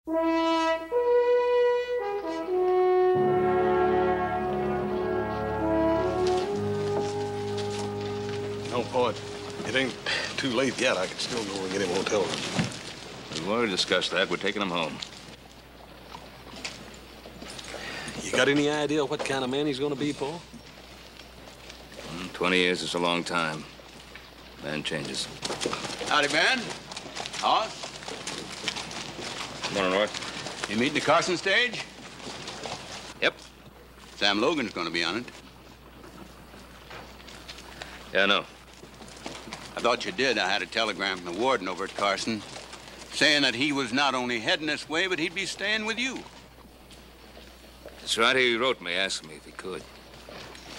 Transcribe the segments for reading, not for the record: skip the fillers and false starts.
No, Paul, it ain't too late yet. I can still go and get him a hotel room. We've already discussed that. We're taking him home. You got any idea what kind of man he's gonna be, Paul? 20 years is a long time. Man changes. Howdy, Ben. Hoss? Morning, Roy. You meeting the Carson stage? Yep. Sam Logan's gonna be on it. Yeah, I know. I thought you did. I had a telegram from the warden over at Carson saying that he was not only heading this way, but he'd be staying with you. That's right. He wrote me asking me if he could.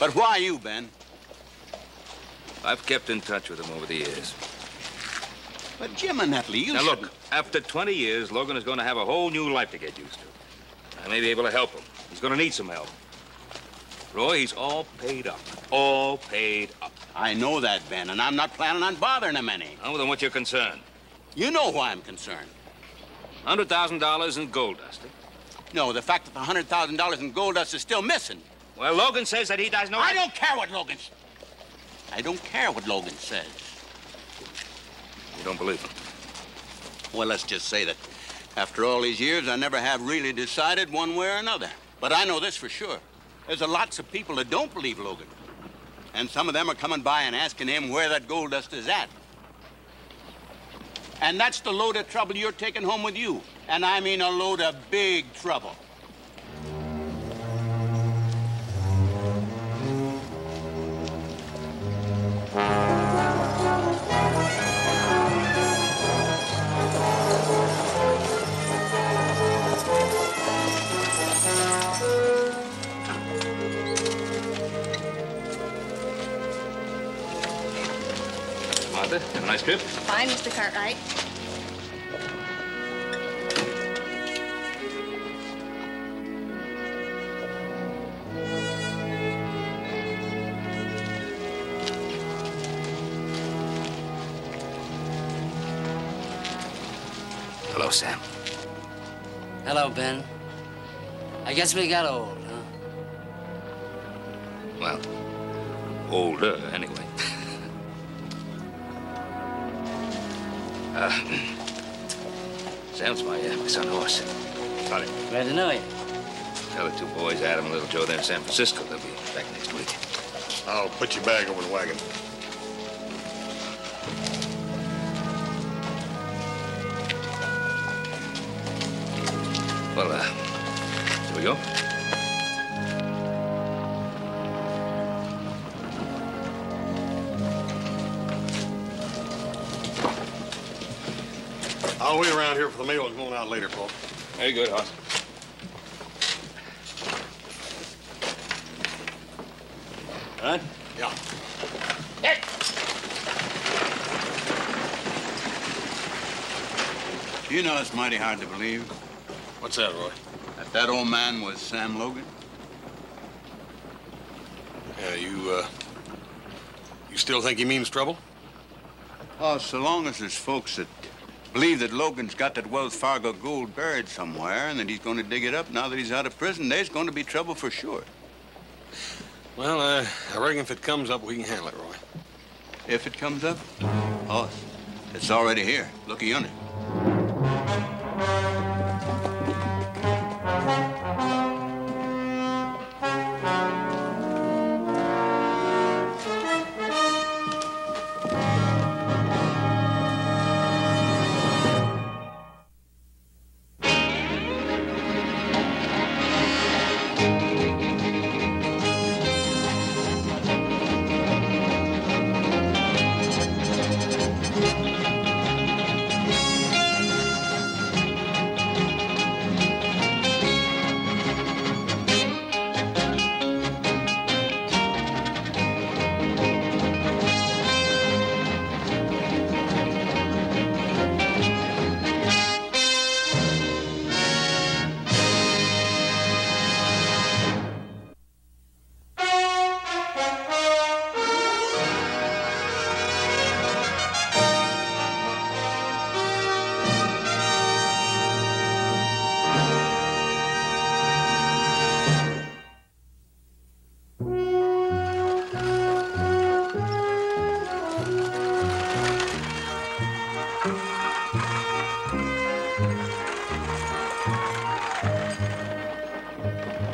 But why you, Ben? I've kept in touch with him over the years. But Jim and Netley, you Now, shouldn't... look, after 20 years, Logan is going to have a whole new life to get used to. I may be able to help him. He's going to need some help. Roy, he's all paid up. All paid up. I know that, Ben, and I'm not planning on bothering him any. Oh, then what's your concern? You know why I'm concerned. $100,000 in gold dust, eh? No, the fact that the $100,000 in gold dust is still missing. Well, Logan says that he does know... I don't care what Logan... I don't care what Logan says. You don't believe him? Well, let's just say that after all these years, I never have really decided one way or another. But I know this for sure. There's lots of people that don't believe Logan. And some of them are coming by and asking him where that gold dust is at. And that's the load of trouble you're taking home with you. And I mean a load of big trouble. Martha, have a nice trip? Fine, Mr. Cartwright. Hello, Sam. Hello, Ben. I guess we got old, huh? Well, older, anyway. Sam's my son Horse. Howdy. Glad to know you. Tell the two boys, Adam and little Joe, they're in San Francisco. They'll be back next week. I'll put your bag over the wagon. Well, here we go. I'll wait around here for the mail and going out later, Paul. Very good, Hoss. All right? Yeah. You know it's mighty hard to believe What's that, Roy? that that old man was Sam Logan. Yeah, you still think he means trouble? Oh, so long as there's folks that believe that Logan's got that Wells Fargo gold buried somewhere and that he's going to dig it up now that he's out of prison, there's going to be trouble for sure. Well, I reckon if it comes up, we can handle it, Roy. If it comes up, oh, it's already here. Looky yonder.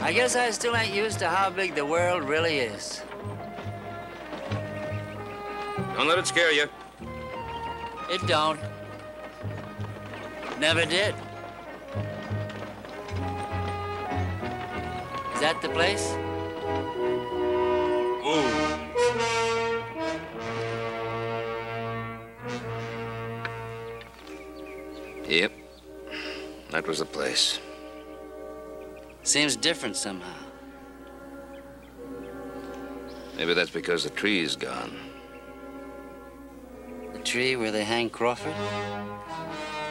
I guess I still ain't used to how big the world really is. Don't let it scare you. It don't. Never did. Is that the place? Ooh. Yep. That was the place. Seems different somehow. Maybe that's because the tree's gone. The tree where they hang Crawford?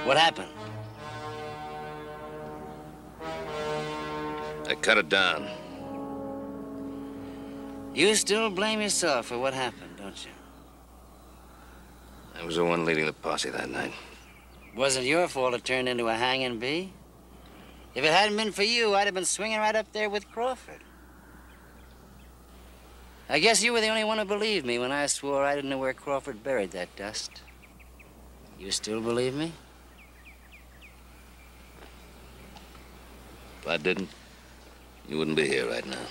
What happened? I cut it down. You still blame yourself for what happened, don't you? I was the one leading the posse that night. Wasn't your fault it turned into a hanging bee. If it hadn't been for you, I'd have been swinging right up there with Crawford. I guess you were the only one who believed me when I swore I didn't know where Crawford buried that dust. You still believe me? If I didn't, you wouldn't be here right now.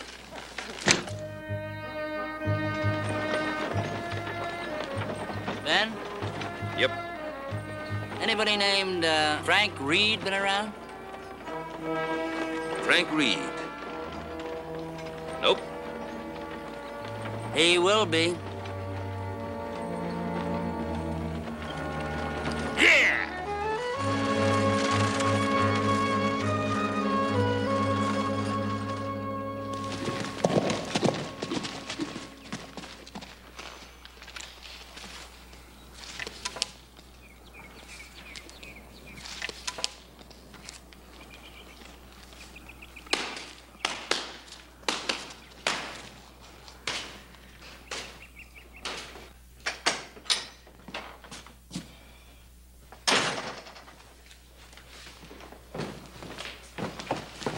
Ben? Yep. Anybody named Frank Reed been around? Frank Reed. Nope. He will be. Yeah!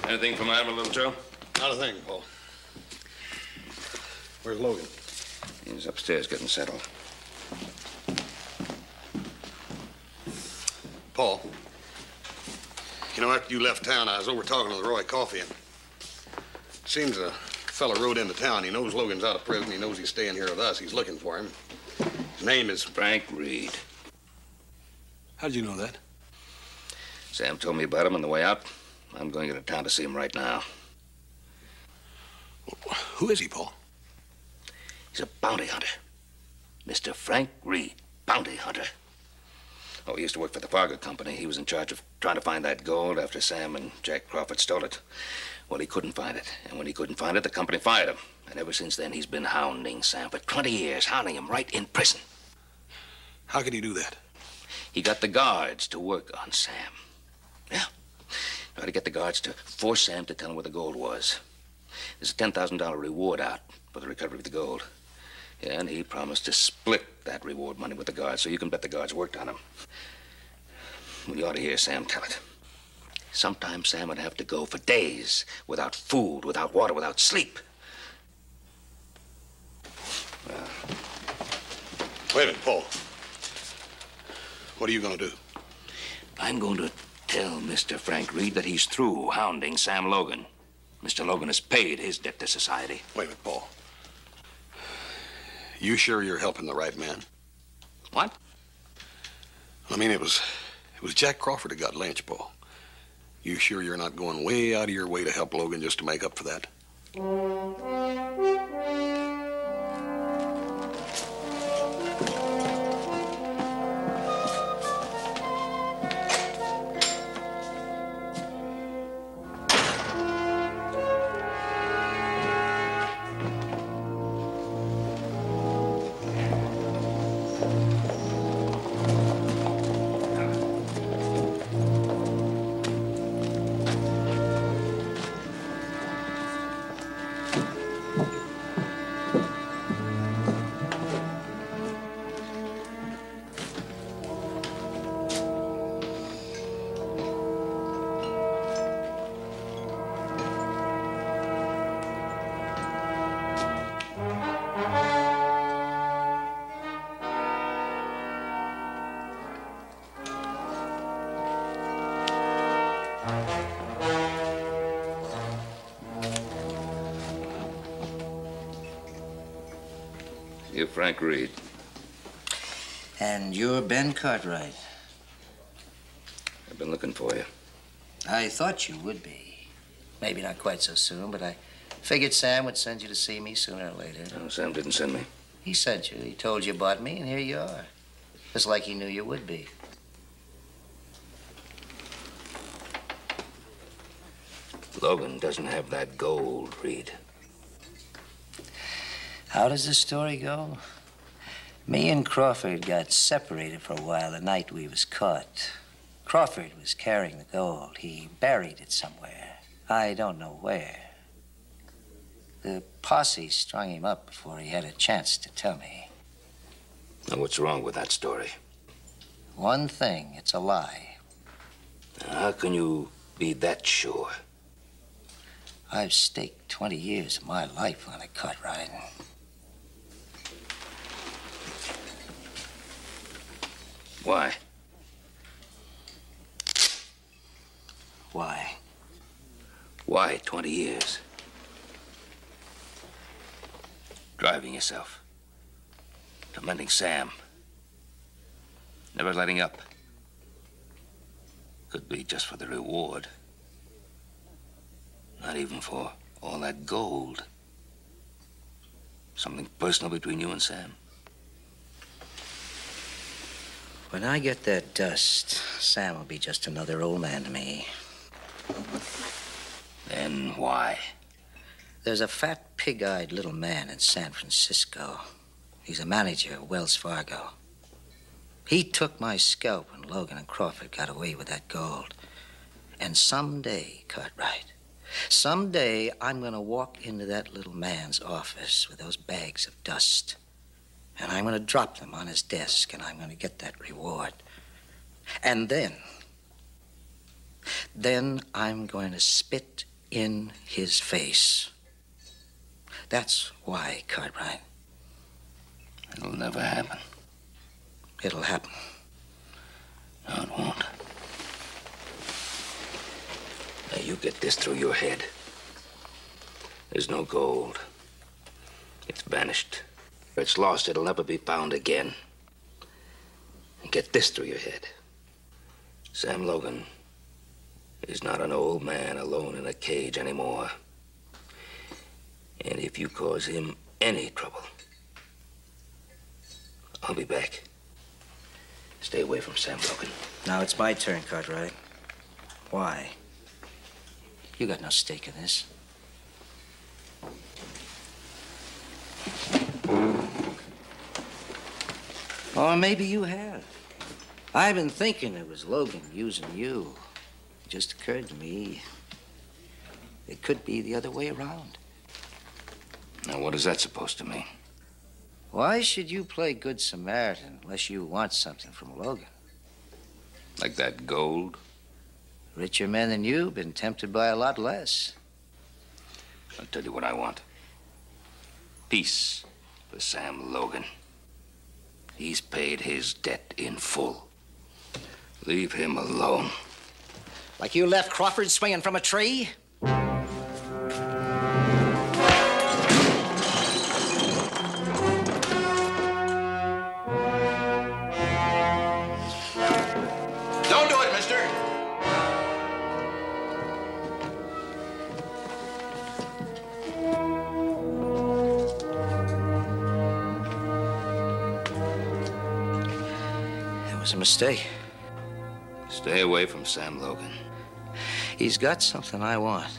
Anything from Admiral Little Joe? Not a thing, Paul. Where's Logan? He's upstairs getting settled. Paul, you know, after you left town, I was over talking to the Roy Coffee, and it seems a fella rode into town. He knows Logan's out of prison. He knows he's staying here with us. He's looking for him. His name is... Frank Reed. How did you know that? Sam told me about him on the way out. I'm going into town to see him right now. Who is he, Paul? He's a bounty hunter. Mr. Frank Reed, bounty hunter. Oh, he used to work for the Fargo Company. He was in charge of trying to find that gold after Sam and Jack Crawford stole it. Well, he couldn't find it. And when he couldn't find it, the company fired him. And ever since then, he's been hounding Sam for 20 years, hounding him right in prison. How could he do that? He got the guards to work on Sam. Yeah. Tried to get the guards to force Sam to tell him where the gold was. There's a $10,000 reward out for the recovery of the gold. Yeah, and he promised to split that reward money with the guards, so you can bet the guards worked on him. Well, you ought to hear Sam tell it. Sometimes Sam would have to go for days without food, without water, without sleep. Well... Wait a minute, Paul. What are you going to do? I'm going to tell Mr. Frank Reed that he's through hounding Sam Logan. Mr. Logan has paid his debt to society. Wait a minute, Paul. You sure you're helping the right man? What? I mean, it was Jack Crawford who got lynched, Paul. You sure you're not going way out of your way to help Logan just to make up for that? Frank Reed. And you're Ben Cartwright. I've been looking for you. I thought you would be. Maybe not quite so soon, but I figured Sam would send you to see me sooner or later. No, Sam didn't send me. He sent you. He told you about me, and here you are. Just like he knew you would be. Logan doesn't have that gold, Reed. How does the story go? Me and Crawford got separated for a while the night we was caught. Crawford was carrying the gold. He buried it somewhere. I don't know where. The posse strung him up before he had a chance to tell me. Now, what's wrong with that story? One thing, it's a lie. Now, how can you be that sure? I've staked 20 years of my life on a Cartwright. Why? Why? Why 20 years? Driving yourself. Tormenting Sam. Never letting up. Could be just for the reward. Not even for all that gold. Something personal between you and Sam. When I get that dust, Sam will be just another old man to me. Then why? There's a fat, pig-eyed little man in San Francisco. He's a manager at Wells Fargo. He took my scalp when Logan and Crawford got away with that gold. And someday, Cartwright, someday I'm gonna walk into that little man's office with those bags of dust. And I'm gonna drop them on his desk, and I'm gonna get that reward. And then I'm going to spit in his face. That's why, Cartwright. It'll never happen. It'll happen. No, it won't. Now, you get this through your head. There's no gold. It's vanished. If it's lost, it'll never be found again. And get this through your head. Sam Logan is not an old man alone in a cage anymore. And if you cause him any trouble, I'll be back. Stay away from Sam Logan. Now it's my turn, Cartwright. Why? You got no stake in this. Or maybe you have. I've been thinking it was Logan using you. It just occurred to me it could be the other way around. Now, what is that supposed to mean? Why should you play Good Samaritan unless you want something from Logan? Like that gold? Richer men than you have been tempted by a lot less. I'll tell you what I want. Peace for Sam Logan. He's paid his debt in full. Leave him alone. Like you left Crawford swinging from a tree? Don't do it, mister. It was a mistake. Stay away from Sam Logan. He's got something I want.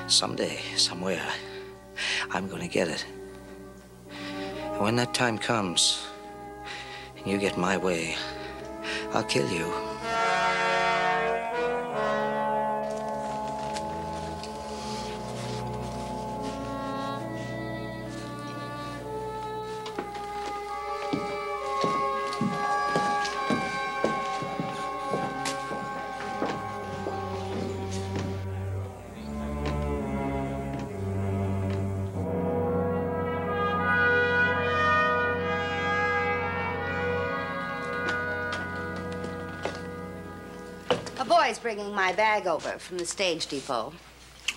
Someday, somewhere, I'm gonna get it. And when that time comes, and you get my way, I'll kill you. A boy's bringing my bag over from the stage depot.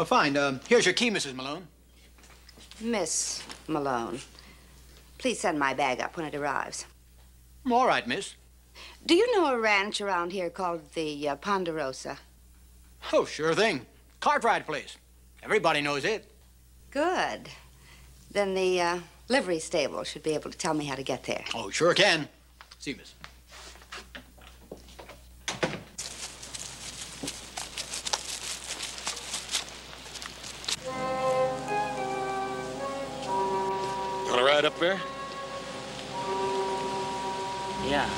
Oh, fine. Here's your key, Mrs. Malone. Miss Malone. Please send my bag up when it arrives. All right, miss. Do you know a ranch around here called the Ponderosa? Oh, sure thing. Cartwright place. Everybody knows it. Good. Then the livery stable should be able to tell me how to get there. Oh, sure can. See, miss. Want to ride up there? Yeah.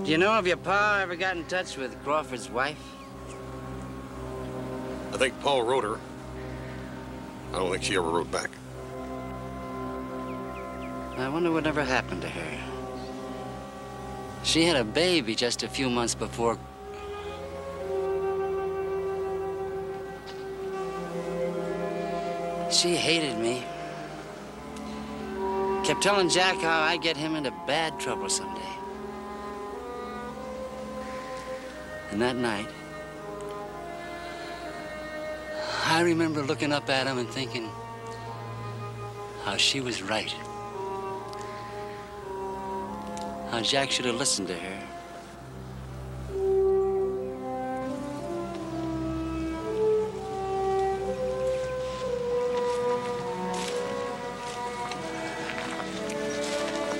Do you know if your pa ever got in touch with Crawford's wife? I think Paul wrote her. I don't think she ever wrote back. I wonder whatever happened to her. She had a baby just a few months before. She hated me. Kept telling Jack how I'd get him into bad trouble someday. And that night, I remember looking up at him and thinking how she was right. How Jack should have listened to her.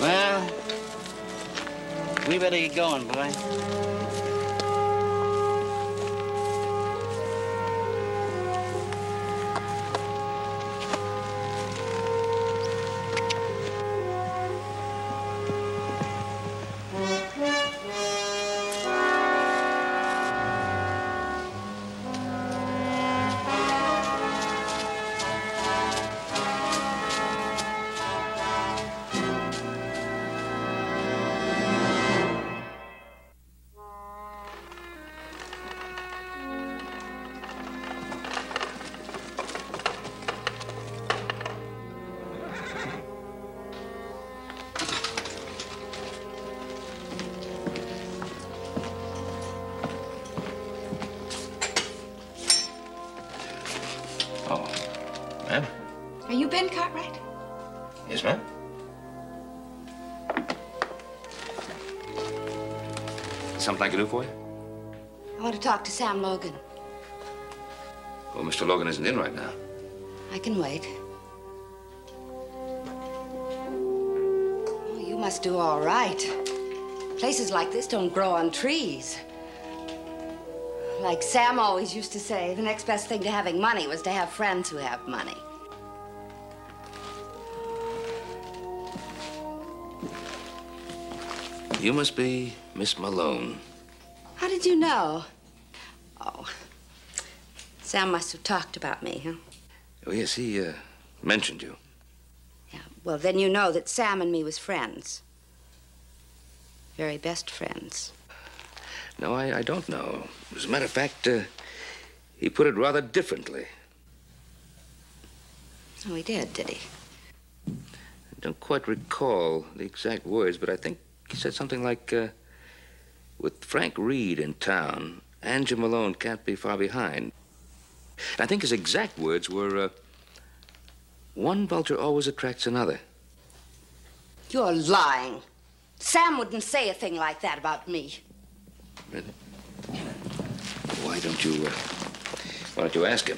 Well, we better get going, boy. Are you Ben Cartwright? Yes, ma'am. Something I can do for you? I want to talk to Sam Logan. Well, Mr. Logan isn't in right now. I can wait. Oh, you must do all right. Places like this don't grow on trees. Like Sam always used to say, the next best thing to having money was to have friends who have money. You must be Miss Malone. How did you know? Oh, Sam must have talked about me, huh? Oh, yes, he mentioned you. Yeah, well, then you know that Sam and me was friends. Very best friends. No, I don't know. As a matter of fact, he put it rather differently. Oh, he did he? I don't quite recall the exact words, but I think he said something like, with Frank Reed in town, Angie Malone can't be far behind. I think his exact words were, one vulture always attracts another. You're lying. Sam wouldn't say a thing like that about me. Really? Why don't you ask him?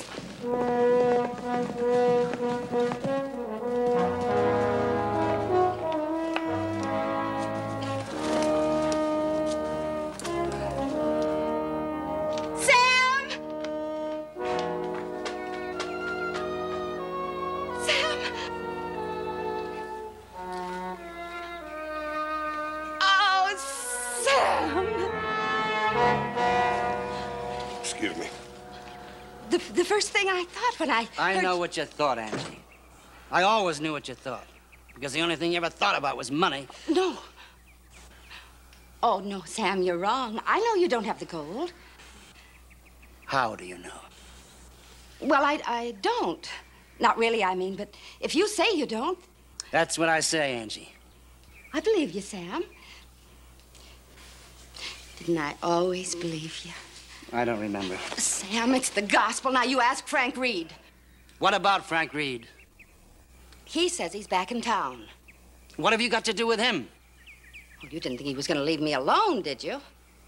Excuse me. The first thing I thought when I I know what you thought, Angie. I always knew what you thought. Because the only thing you ever thought about was money. No. Oh, no, Sam, you're wrong. I know you don't have the gold. How do you know? Well, I don't. Not really, I mean, but if you say you don't... That's what I say, Angie. I believe you, Sam. Didn't I always believe you? I don't remember. Sam, it's the gospel. Now, you ask Frank Reed. What about Frank Reed? He says he's back in town. What have you got to do with him? Well, you didn't think he was going to leave me alone, did you?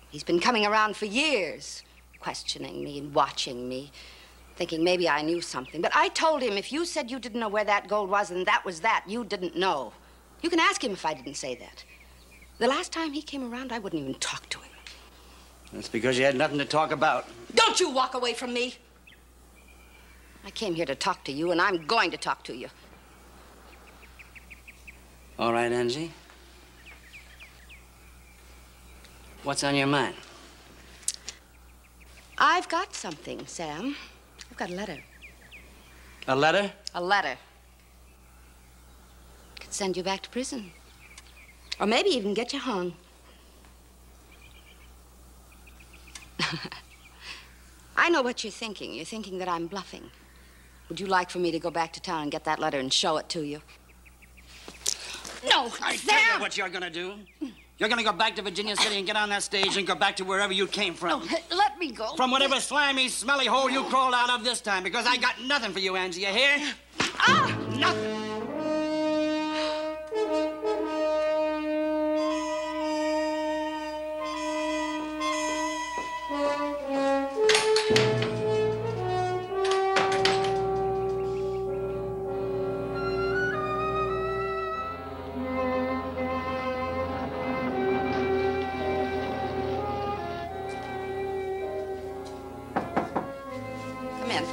He's been coming around for years, questioning me and watching me, thinking maybe I knew something. But I told him if you said you didn't know where that gold was and that was that, you didn't know. You can ask him if I didn't say that. The last time he came around, I wouldn't even talk to him. That's because you had nothing to talk about. Don't you walk away from me. I came here to talk to you, and I'm going to talk to you. All right, Angie. What's on your mind? I've got something, Sam. I've got a letter. A letter? A letter. Could send you back to prison. Or maybe even get you hung. I know what you're thinking. You're thinking that I'm bluffing. Would you like for me to go back to town and get that letter and show it to you? No, I Sam! tell you what you're gonna do. You're gonna go back to Virginia City and get on that stage and go back to wherever you came from. Oh, let me go. From whatever slimy, smelly hole you crawled out of this time, because I got nothing for you, Angie, you hear? Ah! Nothing. Come in.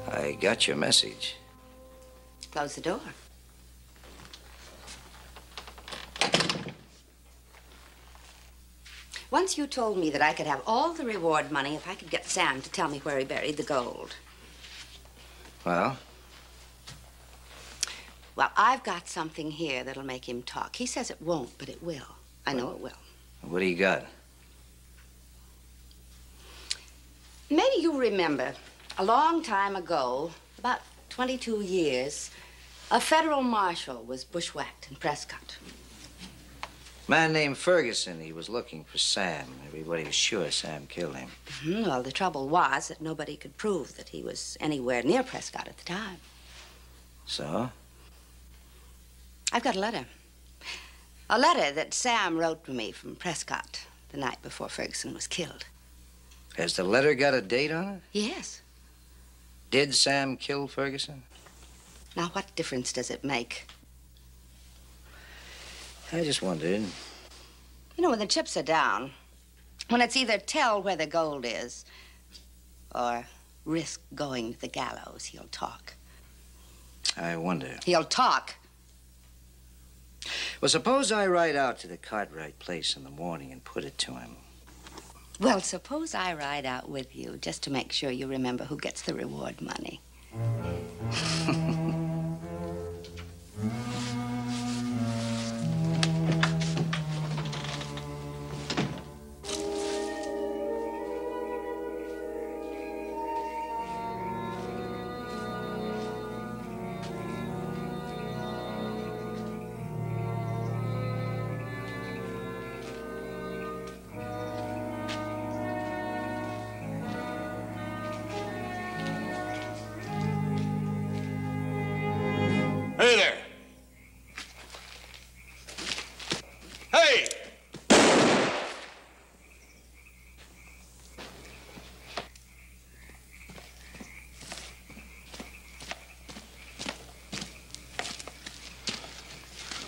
I got your message. Close the door. Once you told me that I could have all the reward money if I could get Sam to tell me where he buried the gold. Well? Well, I've got something here that'll make him talk. He says it won't, but it will. I know it will. What do you got? Maybe you remember, a long time ago, about 22 years, a federal marshal was bushwhacked in Prescott. Man named Ferguson, he was looking for Sam. Everybody was sure Sam killed him. Well, the trouble was that nobody could prove that he was anywhere near Prescott at the time. So? I've got a letter. A letter that Sam wrote to me from Prescott the night before Ferguson was killed. Has the letter got a date on it? Yes. Did Sam kill Ferguson? Now, what difference does it make? I just wondered. You know, when the chips are down, when it's either tell where the gold is or risk going to the gallows, he'll talk. I wonder. He'll talk. Well, suppose I ride out to the Cartwright place in the morning and put it to him. Well, suppose I ride out with you just to make sure you remember who gets the reward money.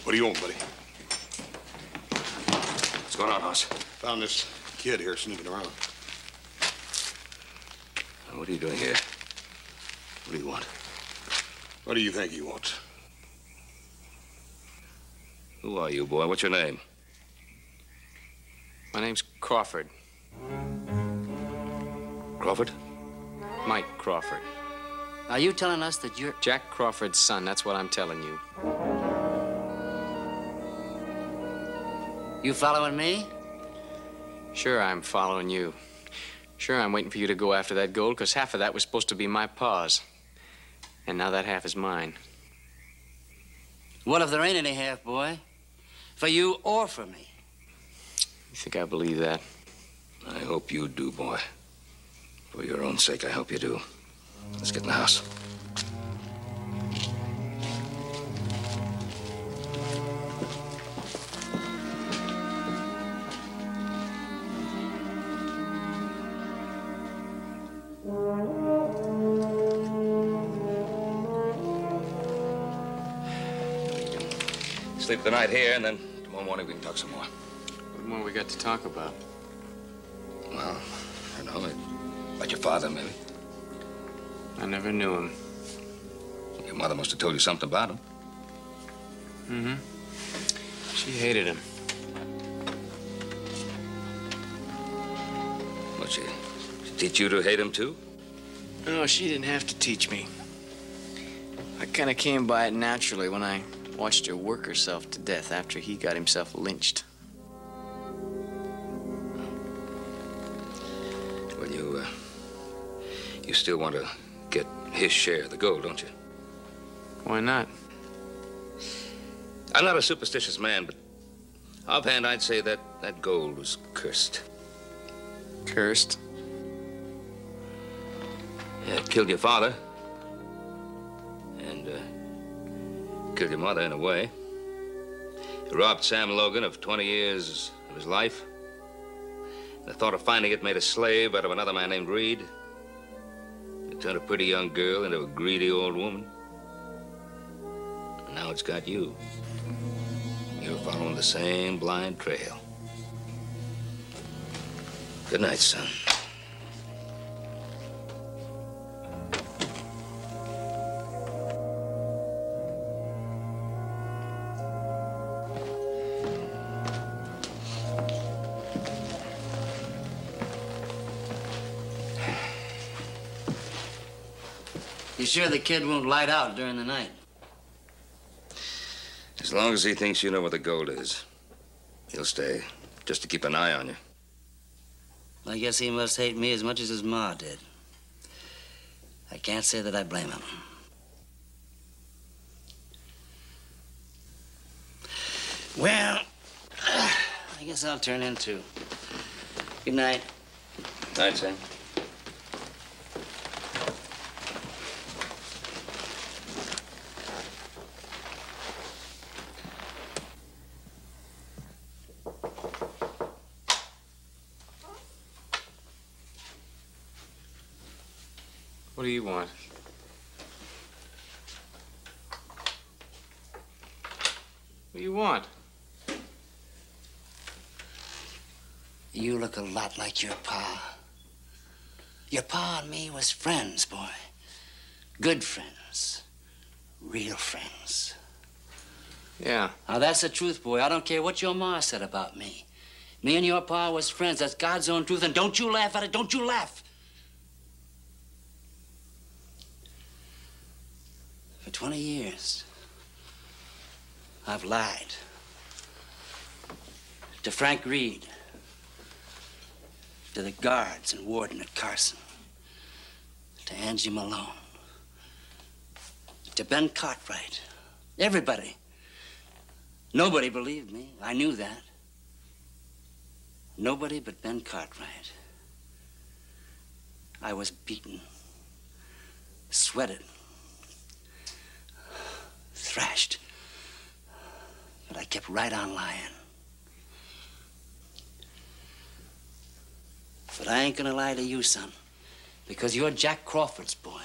What do you want, buddy? What's going on, Hoss? Found this kid here sneaking around. What are you doing here? What do you want? What do you think he wants? Who are you, boy? What's your name? My name's Crawford. Crawford? Mike Crawford. Are you telling us that you're... Jack Crawford's son, that's what I'm telling you. You following me? Sure, I'm following you. Sure, I'm waiting for you to go after that gold, because half of that was supposed to be my pa's. And now that half is mine. What if there ain't any half, boy? For you or for me? You think I believe that? I hope you do, boy. For your own sake, I hope you do. Let's get in the house. Sleep the night here, and then tomorrow morning we can talk some more. What more we got to talk about? Well, I don't know. About your father, maybe. I never knew him. Your mother must have told you something about him. Mm-hmm. She hated him. What, she teach you to hate him, too? No, she didn't have to teach me. I kind of came by it naturally when I watched her work herself to death after he got himself lynched. Well, you still want to get his share of the gold, don't you? Why not? I'm not a superstitious man, but offhand, I'd say that gold was cursed. Cursed? Yeah, it killed your father. And, killed your mother in a way. It robbed Sam Logan of 20 years of his life. The thought of finding it made a slave out of another man named Reed. It turned a pretty young girl into a greedy old woman. And now it's got you. You're following the same blind trail. Good night, son. You sure the kid won't light out during the night? As long as he thinks you know where the gold is, he'll stay, just to keep an eye on you. I guess he must hate me as much as his ma did. I can't say that I blame him. Well, I guess I'll turn in too. Good night. Night, Sam. What do you want? What do you want? You look a lot like your pa. Your pa and me was friends, boy. Good friends. Real friends. Yeah. Now, that's the truth, boy. I don't care what your ma said about me. Me and your pa was friends. That's God's own truth, and don't you laugh at it. Don't you laugh. For 20 years, I've lied. To Frank Reed. To the guards and warden at Carson. To Angie Malone. To Ben Cartwright. Everybody. Nobody believed me. I knew that. Nobody but Ben Cartwright. I was beaten. Sweated. Thrashed. But I kept right on lying. But I ain't gonna lie to you, son, because you're Jack Crawford's boy.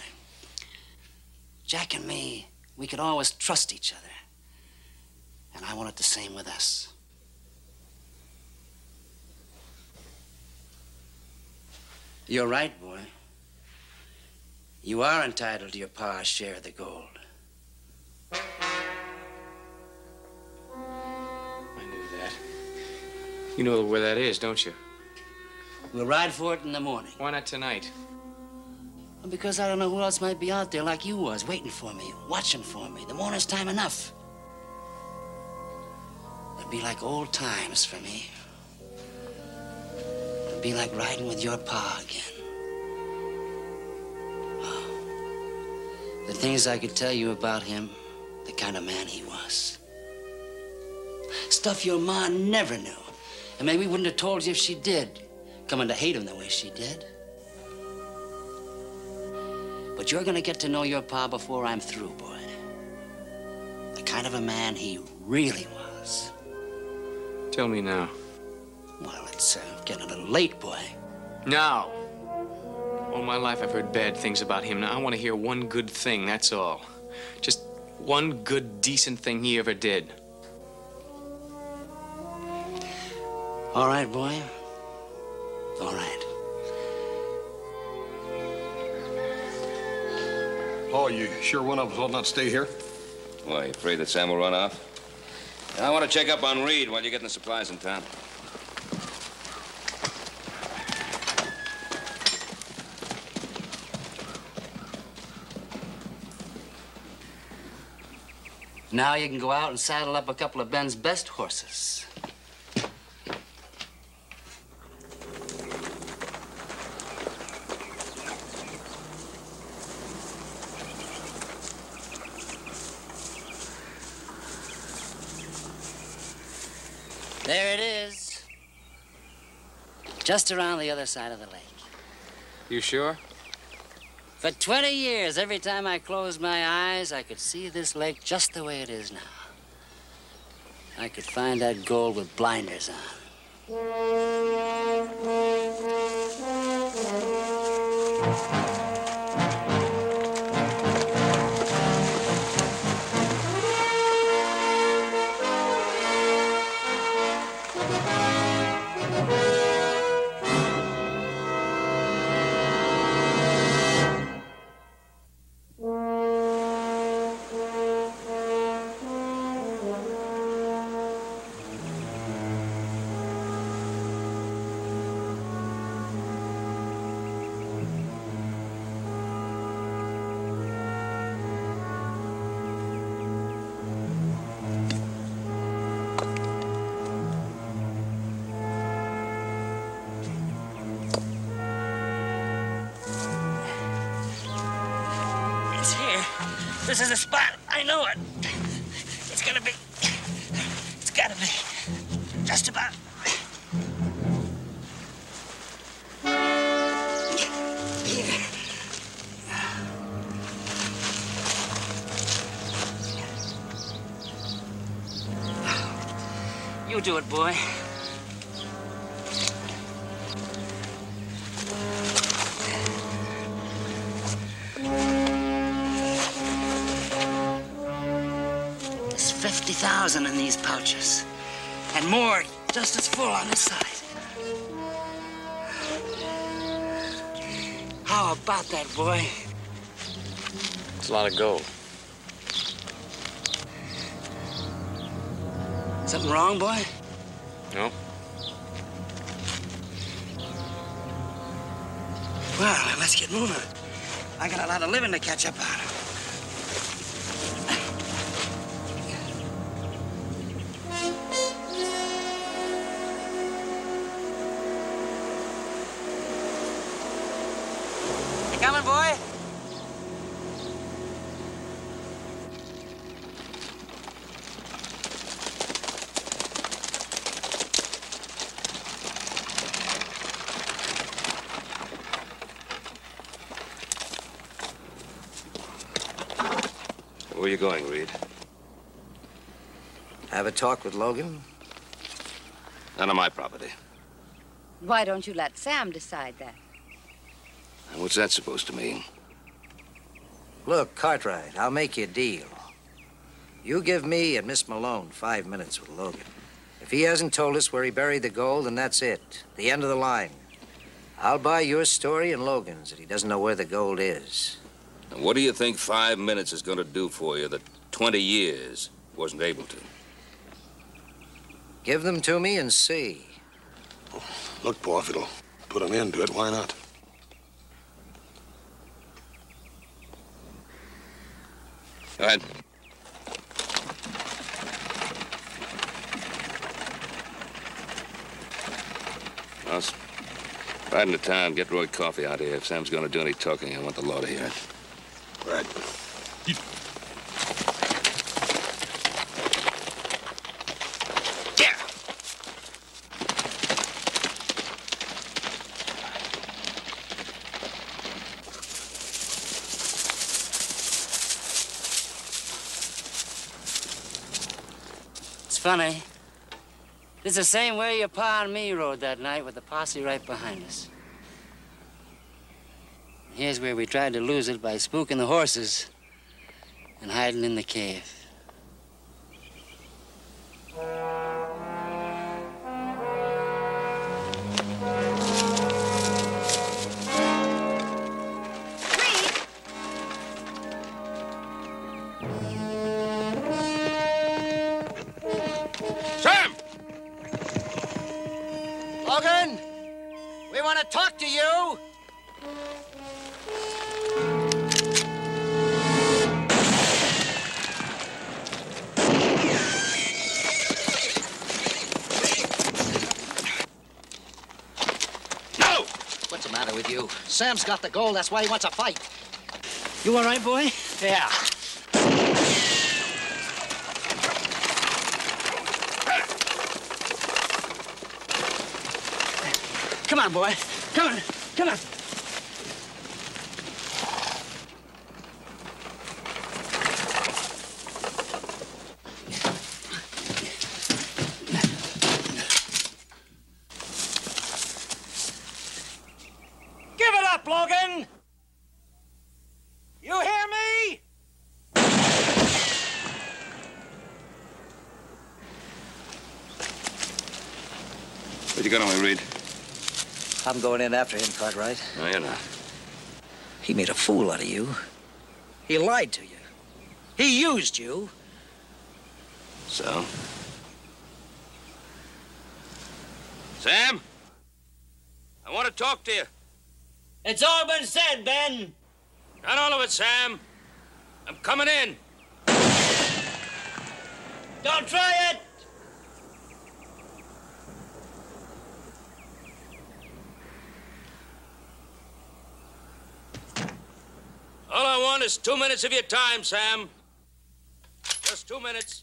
Jack and me, we could always trust each other. And I want it the same with us. You're right, boy. You are entitled to your pa's share of the gold. I knew that. You know where that is, don't you? We'll ride for it in the morning. Why not tonight? Well, because I don't know who else might be out there like you was, waiting for me, watching for me. The morning's time enough. It'd be like old times for me. It'd be like riding with your pa again. Oh, the things I could tell you about him, the kind of man he was. Stuff your ma never knew. And maybe wouldn't have told you if she did, coming to hate him the way she did. But you're gonna get to know your pa before I'm through, boy. The kind of a man he really was. Tell me now. Well, it's getting a little late, boy. Now. All my life I've heard bad things about him. Now I want to hear one good thing, that's all. Just one good, decent thing he ever did. All right, boy. All right. Oh, you sure one of us ought not stay here? Why, you afraid that Sam will run off? I want to check up on Reed while you're getting the supplies in town. Now you can go out and saddle up a couple of Ben's best horses. There it is. Just around the other side of the lake. You sure? For 20 years, every time I closed my eyes, I could see this lake just the way it is now. I could find that gold with blinders on. This is the spot. I know it. It's gotta be just about. You do it, boy. There's 50,000 in these pouches, and more just as full on this side. How about that, boy? It's a lot of gold. Something wrong, boy? No? Well, then let's get moving. I got a lot of living to catch up on. You coming, boy? Where are you going, Reed? Have a talk with Logan? None of my property. Why don't you let Sam decide that? And what's that supposed to mean? Look, Cartwright, I'll make you a deal. You give me and Miss Malone 5 minutes with Logan. If he hasn't told us where he buried the gold, then that's it. The end of the line. I'll buy your story and Logan's that he doesn't know where the gold is. And what do you think 5 minutes is going to do for you that 20 years wasn't able to? Give them to me and see. Look, boy, if it'll put an end to it, why not? Go ahead. Well, ride into town, get Roy coffee out here. If Sam's going to do any talking, I want the law to hear it. Right. Yeah. It's funny. This is the same way your pa and me rode that night with the posse right behind us. Here's where we tried to lose it by spooking the horses and hiding in the cave. Sam! Logan, we want to talk to you. No! What's the matter with you? Sam's got the gold, that's why he wants a fight. You all right, boy? Yeah. Come on, boy. Come on. Come on. Give it up, Logan! You hear me? Where'd you go, my Reed? I'm going in after him, Cartwright. No, you're not. He made a fool out of you. He lied to you. He used you. So? Sam? I want to talk to you. It's all been said, Ben. Not all of it, Sam. I'm coming in. Don't try it. All I want is 2 minutes of your time, Sam. Just 2 minutes.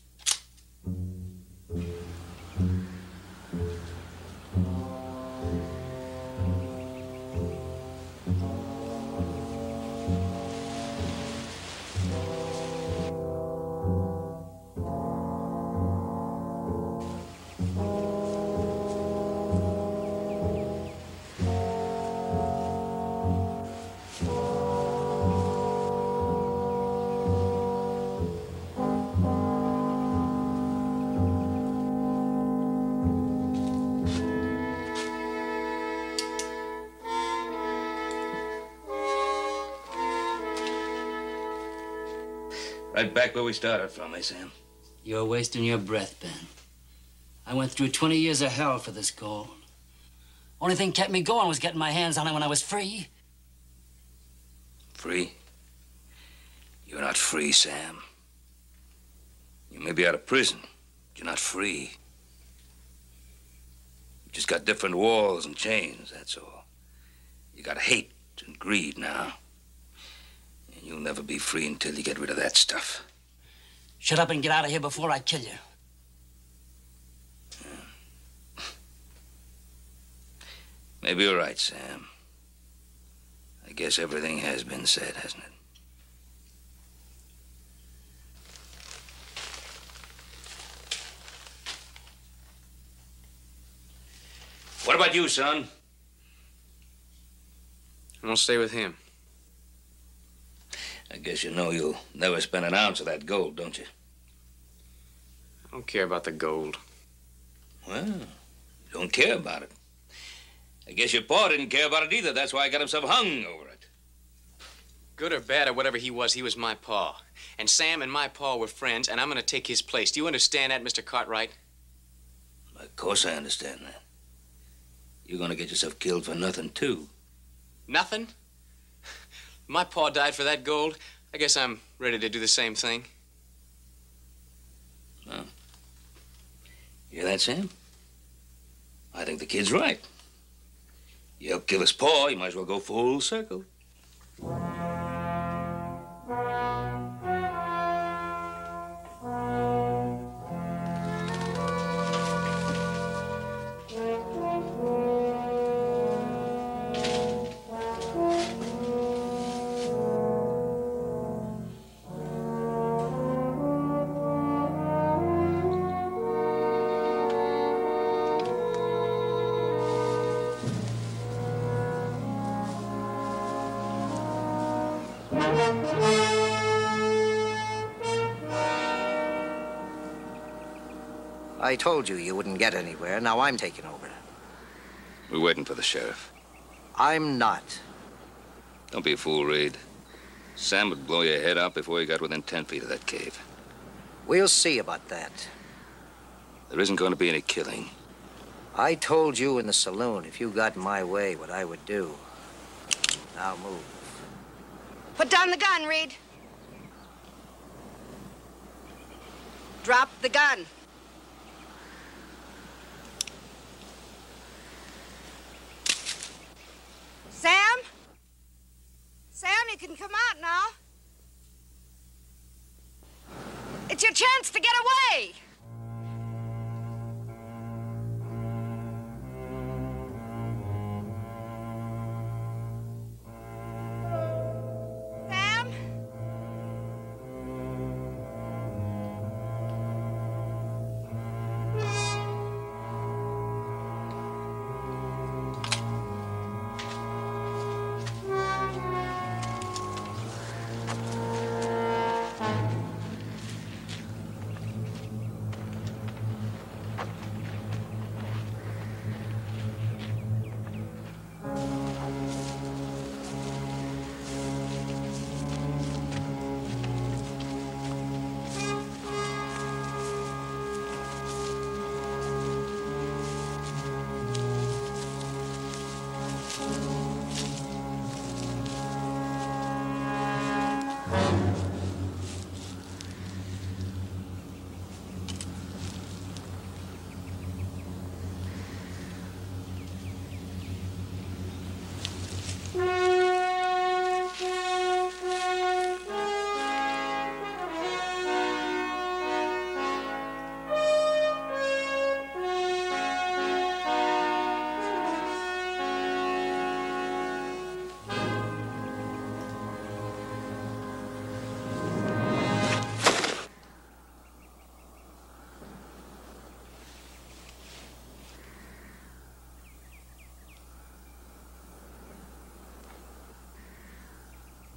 Right back where we started from, eh, Sam? You're wasting your breath, Ben. I went through 20 years of hell for this gold. Only thing kept me going was getting my hands on it when I was free. Free? You're not free, Sam. You may be out of prison, but you're not free. You just got different walls and chains, that's all. You got hate and greed now. And you'll never be free until you get rid of that stuff. Shut up and get out of here before I kill you. Maybe you're right, Sam. I guess everything has been said, hasn't it? What about you, son? I'm gonna stay with him. I guess you know you'll never spend an ounce of that gold, don't you? I don't care about the gold. Well, you don't care about it. I guess your pa didn't care about it either. That's why he got himself hung over it. Good or bad or whatever he was my pa. And Sam and my pa were friends, and I'm gonna take his place. Do you understand that, Mr. Cartwright? Of course I understand that. You're gonna get yourself killed for nothing, too. Nothing? My pa died for that gold. I guess I'm ready to do the same thing. Well, you hear that, Sam? I think the kid's right. You help kill his pa, you might as well go full circle. I told you you wouldn't get anywhere. Now I'm taking over. We're waiting for the sheriff. I'm not. Don't be a fool, Reed. Sam would blow your head out before you got within 10 feet of that cave. We'll see about that. There isn't going to be any killing. I told you in the saloon, if you got my way, what I would do. Now move. Put down the gun, Reed. Drop the gun. Sam? Sam, you can come out now. It's your chance to get away. Sam?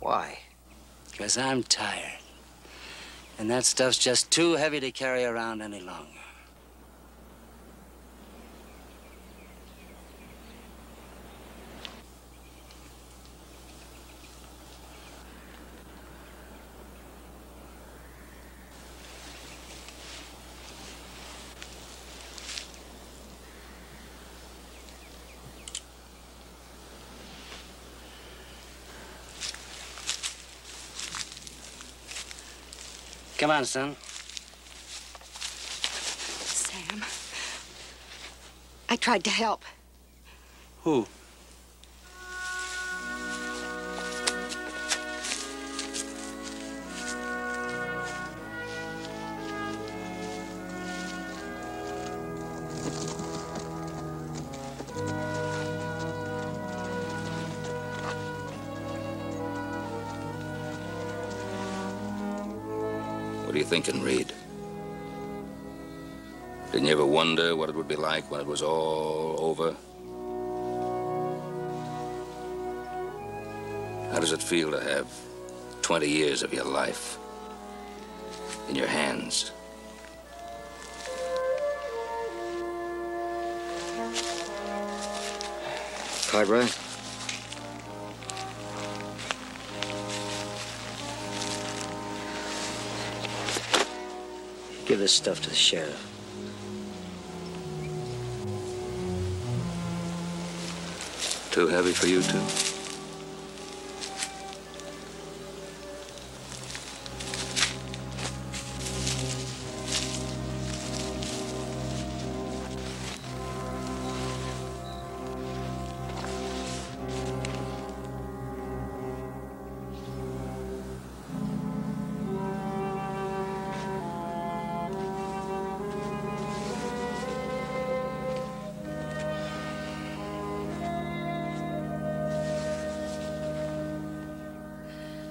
Why? Because I'm tired. And that stuff's just too heavy to carry around any longer. Come on, son. Sam, I tried to help. Who? What are you thinking, Reed? Didn't you ever wonder what it would be like when it was all over? How does it feel to have 20 years of your life in your hands? Cartwright? Give this stuff to the sheriff. Too heavy for you two?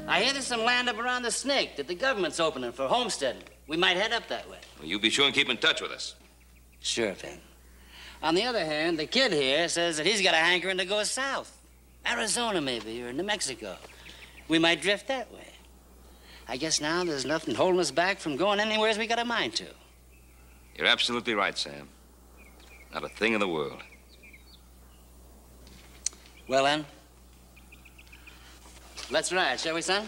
I hear there's some land up around the Snake that the government's opening for homesteading. We might head up that way. Well, you be sure and keep in touch with us. Sure thing. On the other hand, the kid here says that he's got a hankering to go south. Arizona, maybe, or New Mexico. We might drift that way. I guess now there's nothing holding us back from going anywhere as we got a mind to. You're absolutely right, Sam. Not a thing in the world. Well, then, let's ride, shall we, son?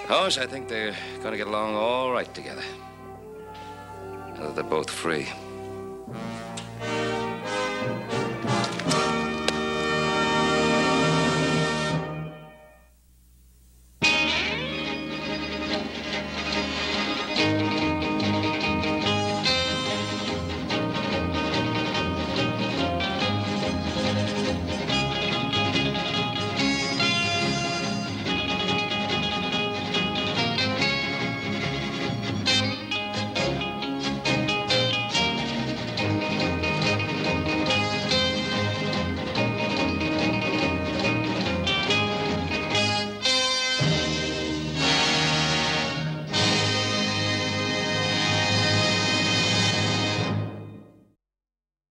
Horace, I think they're going to get along all right together. Now that they're both free.